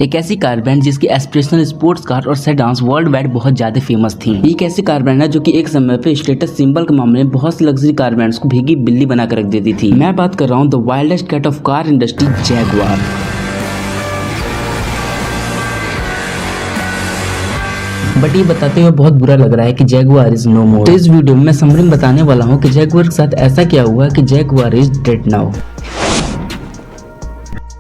एक ऐसी car brand जिसकी एस्पिरेशनल स्पोर्ट्स कार और सेडान्स वर्ल्ड वाइड बहुत ज्यादा फेमस थी। एक ऐसी कार ब्रांड है जो कि एक समय पे स्टेटस सिंबल के मामले में बहुत सी लग्जरी कार ब्रांड्स को भीगी बिल्ली बनाकर रख देती थी। मैं बात कर रहा हूँ the wildest cat of car industry, Jaguar. But ये बताते हुए बहुत बुरा लग रहा है कि जैगुआर इज नो मोर। तो इस वीडियो में मैं समरी में बताने वाला हूँ कि जैगुआर के साथ ऐसा क्या हुआ कि Jaguar is dead now.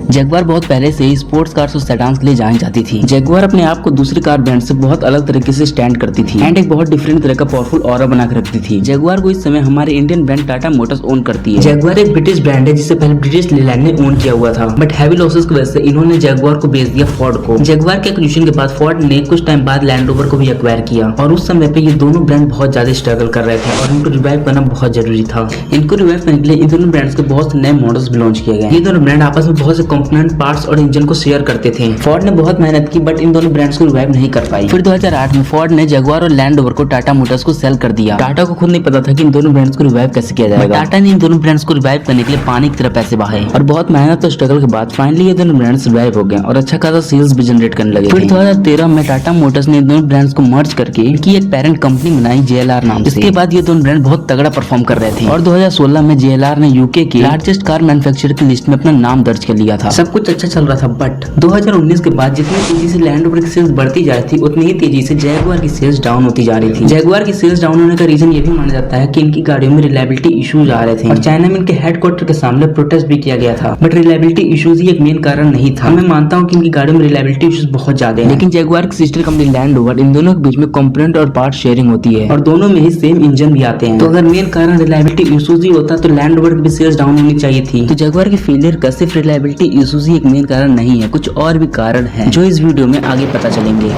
Jaguar बहुत पहले से ही स्पोर्ट्स कार्स और सेडान्स के लिए जानी जाती थी। जैगुआर अपने आप को दूसरी कार ब्रांड से बहुत अलग तरीके से स्टैंड करती थी एंड एक बहुत डिफरेंट तरह का पावरफुल ऑरा बनाकर रखती थी। जैगुआर को इस समय हमारे Indian brand Tata Motors own करती है। जैगुआर एक ब्रिटिश ब्रांड है जिसे पहले ब्रिटिश लेलैंड ने ओन किया हुआ था, बट हैवी लॉसेस की वजह से इन्होंने जैगुआर को बेच दिया फोर्ड को। जैगुआर के एक्विजिशन के बाद फोर्ड ने कुछ टाइम बाद लैंड रोवर को भी एक्वायर किया और उस समय पे ये दोनों ब्रांड बहुत ज्यादा स्ट्रगल कर रहे थे और इनको रिवाइव करना बहुत जरूरी था। इनको रिवाइव करने के लिए इन दोनों ब्रांड्स के बहुत से नए मॉडल्स भी लॉन्च किए गए। ये दोनों ब्रांड आपस में बहुत से कंपोनेंट, पार्ट्स और इंजन को शेयर करते थे। फोर्ड ने बहुत मेहनत की बट इन दोनों ब्रांड्स को रिवाइव नहीं कर पाई। फिर 2008 में फोर्ड ने जैगुआर और लैंड रोवर को टाटा मोटर्स को सेल कर दिया। टाटा को खुद नहीं पता था कि इन दोनों ब्रांड्स को रिवाइव कैसे किया जाएगा। टाटा ने इन दोनों ब्रांड्स को रिवाइव करने के लिए पानी की तरह पैसे बहाए और बहुत मेहनत और स्ट्रगल के बाद फाइनली ये दोनों ब्रांड्स रिवाइव हो गए और अच्छा खासा सेल्स भी जनरेट करने लगे। फिर 2013 में टाटा मोटर्स ने इन दोनों ब्रांड्स को मर्ज करके इनकी एक पेरेंट कंपनी बनाई JLR नाम से। इसके बाद ये दोनों ब्रांड बहुत तगड़ा परफॉर्म कर रहे थे और 2016 में JLR ने यूके के लार्जेस्ट कार मैन्युफैक्चरर की लिस्ट में अपना नाम दर्ज कर लिया था। सब कुछ अच्छा चल रहा था बट 2019 के बाद जितनी तेजी से लैंड रोवर की सेल्स बढ़ती जा रही थी उतनी ही तेजी से जैगुआर की सेल्स डाउन होती जा रही थी। जैगुआर की सेल्स डाउन होने का रीजन ये भी माना जाता है कि इनकी गाड़ियों में रिलायबिलिटी इश्यूज आ रहे थे और चाइना में इनके हेडक्वार्टर के सामने प्रोटेस्ट भी किया गया था, बट रिलायबिलिटी इश्यूज ही एक मेन कारण नहीं था। मैं मानता हूँ कि इनकी गाड़ियों में रिलायबिलिटी इश्यूज बहुत ज्यादा है, लेकिन जैगुआर की सिस्टर कंपनी लैंड रोवर, इन दोनों के बीच में कंपोनेंट और पार्ट शेयरिंग होती है और दोनों में ही सेम इंजन भी आते हैं। तो अगर मेन कारण रिलायबिलिटी इश्यूज ही होता तो लैंड रोवर की भी सेल्स डाउन होनी चाहिए थी। तो जैगुआर की फेलियर का सिर्फ रिलायबिलिटी इश्यूज ही एक मेन कारण नहीं है, कुछ और भी कारण है जो इस वीडियो में आगे पता चलेंगे।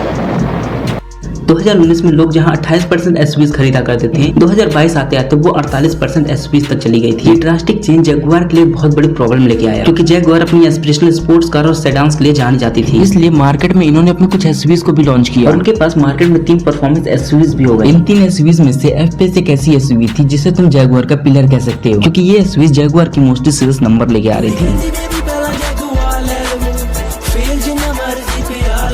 2019 में लोग जहां 28% एसयूवीज खरीदा करते थे, 2022 आते आते वो 48% एसयूवीज तक चली गई थी। ये ड्रास्टिक चेंज जैगुआर के लिए बहुत बड़ी प्रॉब्लम लेके आया, क्योंकि जैगुआर अपनी एस्पिरेशनल स्पोर्ट्स कार और सेडान्स के लिए जानी जाती थी। इसलिए मार्केट में इन्होंने अपने कुछ एसयूवीज को भी लॉन्च किया और उनके पास मार्केट में 3 परफॉर्मेंस एसयूवीज भी हो गए। इन 3 एसयूवीज में से एफ-पेस एक ऐसी एसयूवी थी जिसे तुम जैगुआर का पिलर कह सकते हो, क्योंकि ये एसयूवीज जैगुआर की मोस्टली सेल्स नंबर लेके आ रही थी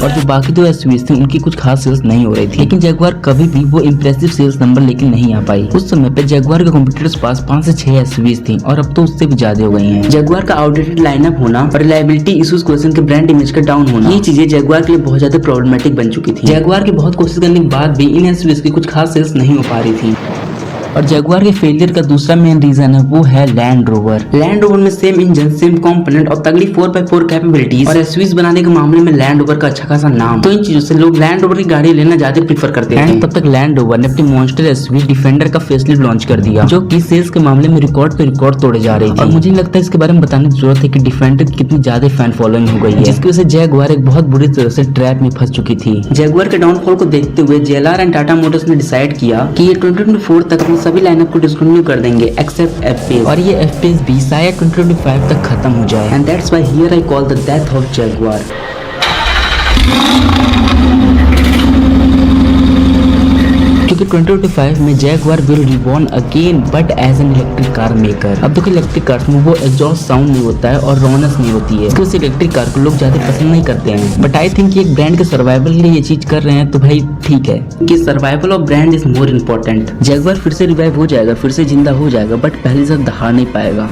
और जो बाकी 2 एसयूवीज थी उनकी कुछ खास सेल्स नहीं हो रही थी। लेकिन जैगुआर कभी भी वो इंप्रेसिव सेल्स नंबर लेके नहीं आ पाई। उस समय पे जैगुआर के कॉम्पिटिटर्स पास 5 से 6 एसयूवीज थी और अब तो उससे भी ज्यादा हो गई हैं। जैगुआर का आउटडेटेड लाइनअप होना और रिलायबिलिटी इश्यूज की वजह से उनके ब्रांड इमेज का डाउन होना, ये चीजें जैगुआर के लिए बहुत ज्यादा प्रॉब्लमेटिक बन चुकी थी। जैगुआर की बहुत कोशिश करने के बाद भी इन एसयूवीज की कुछ खास सेल्स नहीं हो पा रही थी। और जैगुआर के फेलियर का दूसरा मेन रीजन है वो है लैंड रोवर। लैंड रोवर में सेम इंजन, सेम कंपोनेंट और तगड़ी 4x4 कैपेबिलिटीज और एसयूवीज बनाने के मामले में लैंड रोवर का अच्छा खासा नाम, तो इन चीजों से लोग लैंड रोवर की गाड़ी लेना ज्यादा प्रीफर करते हैं। तब तक लैंड रोवर ने अपनी मॉन्स्टर एसयूवी डिफेंडर का फेसलिफ्ट लॉन्च कर दिया, जो कि सेल्स के मामले में रिकॉर्ड पे रिकॉर्ड तोड़े जा रही थी। और मुझे लगता है इसके बारे में बताने की जरूरत है कि डिफेंडर की कितनी ज्यादा फैन फॉलोइंग हो गई है, जिसकी वजह से जैगुआर एक बहुत बुरी तरह से ट्रैप में फंस चुकी थी। जैगुआर के डाउनफॉल को देखते हुए JLR एंड टाटा मोटर्स ने डिसाइड किया कि ये 2024 तक अपने सभी लाइनअप को डिस्कंटिन्यू कर देंगे एक्सेप्ट एफ-पेस, और ये एफ-पेस भी शायद 2025 तक खत्म हो जाए। And that's why here I call the death of Jaguar. क्योंकि 2025 में Jaguar will reborn again but as an electric car maker. अब देखो इलेक्ट्रिक कार में वो एग्जॉस्ट साउंड नहीं होता है और रॉनेस नहीं होती है, इसलिए इलेक्ट्रिक कार को लोग ज्यादा पसंद नहीं करते हैं। बट आई थिंक एक ब्रांड के सर्वाइवल के लिए ये चीज कर रहे हैं तो भाई ठीक है कि survival of brand is more important. Jaguar फिर से रिवाइव हो जाएगा, फिर से जिंदा हो जाएगा, बट पहले से दहाड़ नहीं पाएगा।